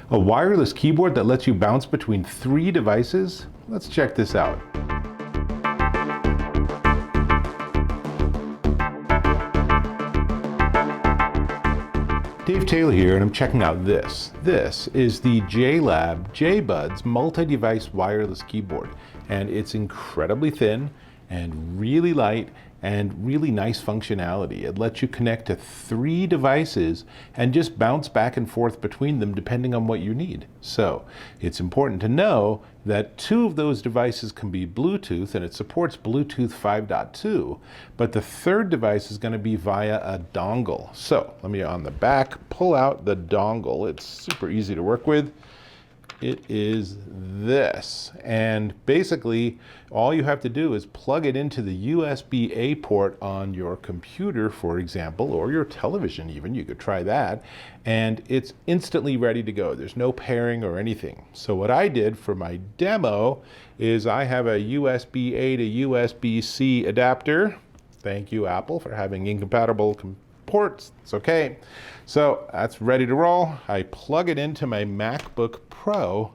A wireless keyboard that lets you bounce between 3 devices? Let's check this out. Dave Taylor here, and I'm checking out this. This is the JLAB JBuds multi-device wireless keyboard, and it's incredibly thin and really light and really nice functionality. It lets you connect to 3 devices and just bounce back and forth between them depending on what you need. So it's important to know that 2 of those devices can be Bluetooth, and it supports Bluetooth 5.2, but the 3rd device is going to be via a dongle. So let me on the back pull out the dongle. It's super easy to work with. It is this, and basically all you have to do is plug it into the USB-A port on your computer, for example, or your television even. You could try that, and it's instantly ready to go. There's no pairing or anything. So what I did for my demo is I have a USB-A to USB-C adapter. Thank you, Apple, for having incompatible ports. It's okay. So that's ready to roll. I plug it into my MacBook Pro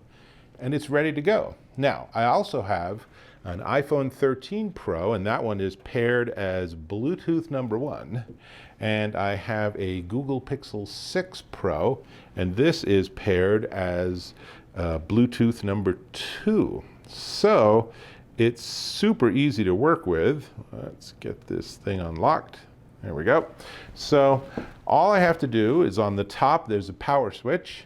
and it's ready to go. Now, I also have an iPhone 13 Pro, and that one is paired as Bluetooth number 1. And I have a Google Pixel 6 Pro, and this is paired as Bluetooth number 2. So it's super easy to work with. Let's get this thing unlocked. There we go. So all I have to do is on the top, there's a power switch,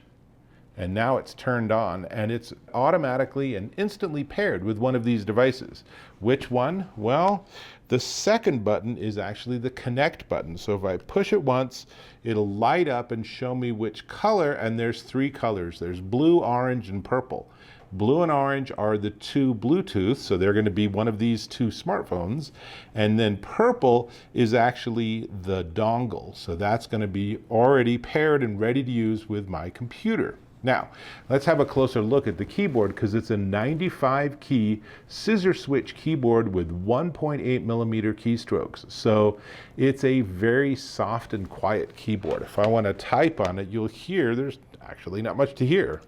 and now it's turned on, and it's automatically and instantly paired with one of these devices. Which one? Well, the second button is actually the connect button. So if I push it once, it'll light up and show me which color, and there's 3 colors. There's blue, orange, and purple. Blue and orange are the 2 Bluetooth, so they're going to be one of these 2 smartphones. And then purple is actually the dongle, so that's going to be already paired and ready to use with my computer. Now, let's have a closer look at the keyboard, because it's a 95 key scissor switch keyboard with 1.8 millimeter keystrokes. So it's a very soft and quiet keyboard. If I want to type on it, you'll hear there's actually not much to hear.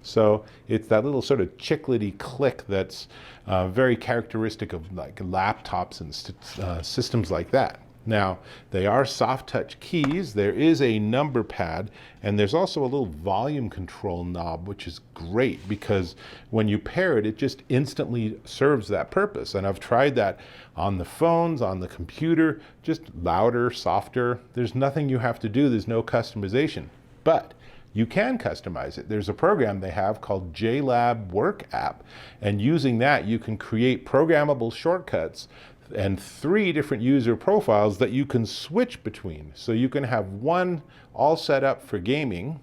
So it's that little sort of chiclety click that's very characteristic of like laptops and systems like that. Now, they are soft touch keys. There is a number pad, and there's also a little volume control knob, which is great because when you pair it, it just instantly serves that purpose. And I've tried that on the phones, on the computer, just louder, softer. There's nothing you have to do. There's no customization, but you can customize it. There's a program they have called JLAB Work app, and using that you can create programmable shortcuts and 3 different user profiles that you can switch between. So you can have one all set up for gaming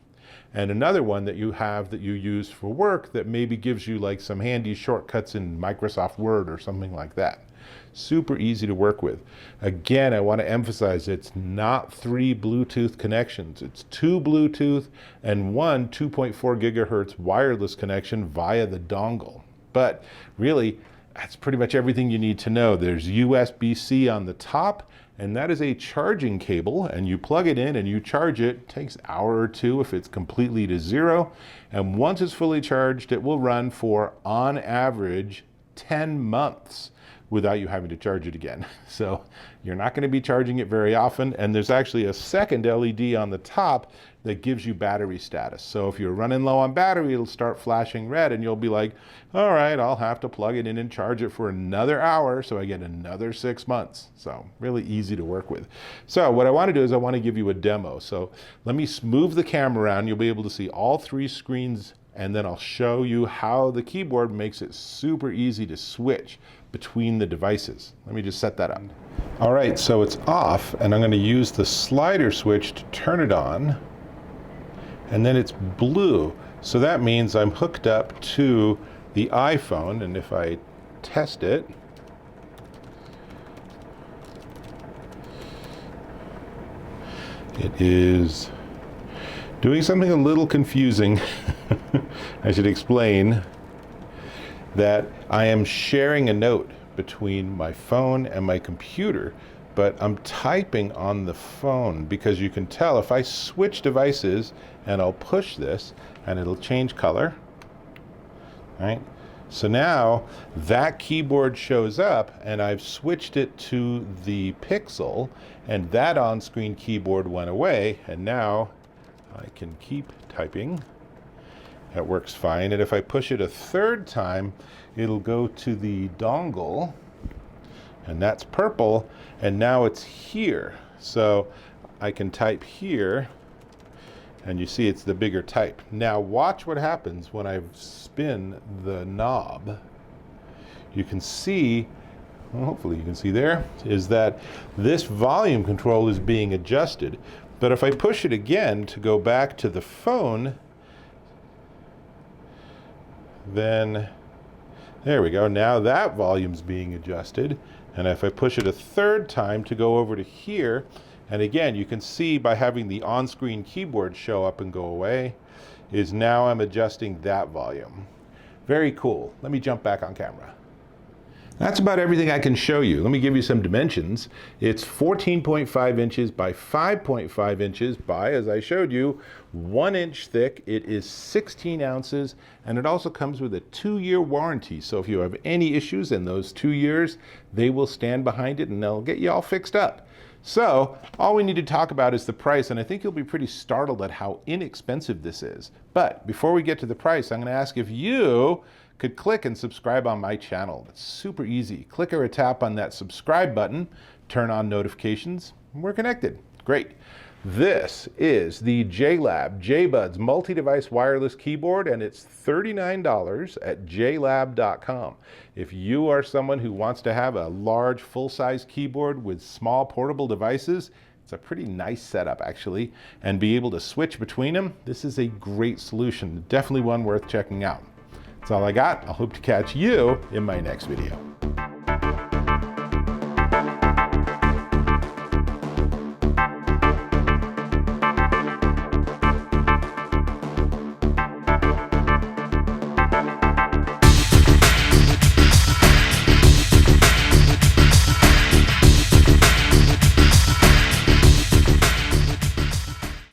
and another one that you have that you use for work that maybe gives you like some handy shortcuts in Microsoft Word or something like that. Super easy to work with. Again, I want to emphasize it's not 3 Bluetooth connections. It's 2 Bluetooth and 1 2.4 gigahertz wireless connection via the dongle. But really, that's pretty much everything you need to know. There's USB-C on the top, and that is a charging cable, and you plug it in and you charge it. It takes an hour or 2 if it's completely to 0. And once it's fully charged, it will run for, on average, 10 months without you having to charge it again. So you're not going to be charging it very often, and there's actually a second LED on the top that gives you battery status. So if you're running low on battery, it'll start flashing red and you'll be like, all right, I'll have to plug it in and charge it for another hour, so I get another 6 months. So really easy to work with. So what I want to do is I want to give you a demo. So let me move the camera around. You'll be able to see all 3 screens, and then I'll show you how the keyboard makes it super easy to switch between the devices. Let me just set that up. All right, so it's off, and I'm going to use the slider switch to turn it on. And then it's blue. So that means I'm hooked up to the iPhone, and if I test it, it is doing something a little confusing. I should explain that I am sharing a note between my phone and my computer. but I'm typing on the phone because you can tell if I switch devices and I'll push this and it'll change color, right? So now that keyboard shows up and I've switched it to the Pixel and that on-screen keyboard went away, and now I can keep typing. That works fine. And if I push it a third time, it'll go to the dongle, and that's purple, and now it's here. So I can type here, and you see it's the bigger type. Now watch what happens when I spin the knob. You can see, well, hopefully you can see there, is that this volume control is being adjusted. But if I push it again to go back to the phone, then there we go. Now that volume's being adjusted. And if I push it a third time to go over to here, and again, you can see by having the on-screen keyboard show up and go away, is now I'm adjusting that volume. Very cool. Let me jump back on camera. That's about everything I can show you. Let me give you some dimensions. It's 14.5 inches by 5.5 inches by, as I showed you, 1 inch thick. It is 16 ounces, and it also comes with a 2-year warranty. So if you have any issues in those 2 years, they will stand behind it and they'll get you all fixed up. So all we need to talk about is the price, and I think you'll be pretty startled at how inexpensive this is. But before we get to the price, I'm going to ask if you could click and subscribe on my channel. It's super easy. Click or tap on that subscribe button, turn on notifications, and we're connected. Great. This is the JLAB JBuds multi-device wireless keyboard, and it's $39 at JLAB.com. If you are someone who wants to have a large full-size keyboard with small portable devices, it's a pretty nice setup actually, and be able to switch between them, this is a great solution. Definitely one worth checking out. That's all I got. I hope to catch you in my next video.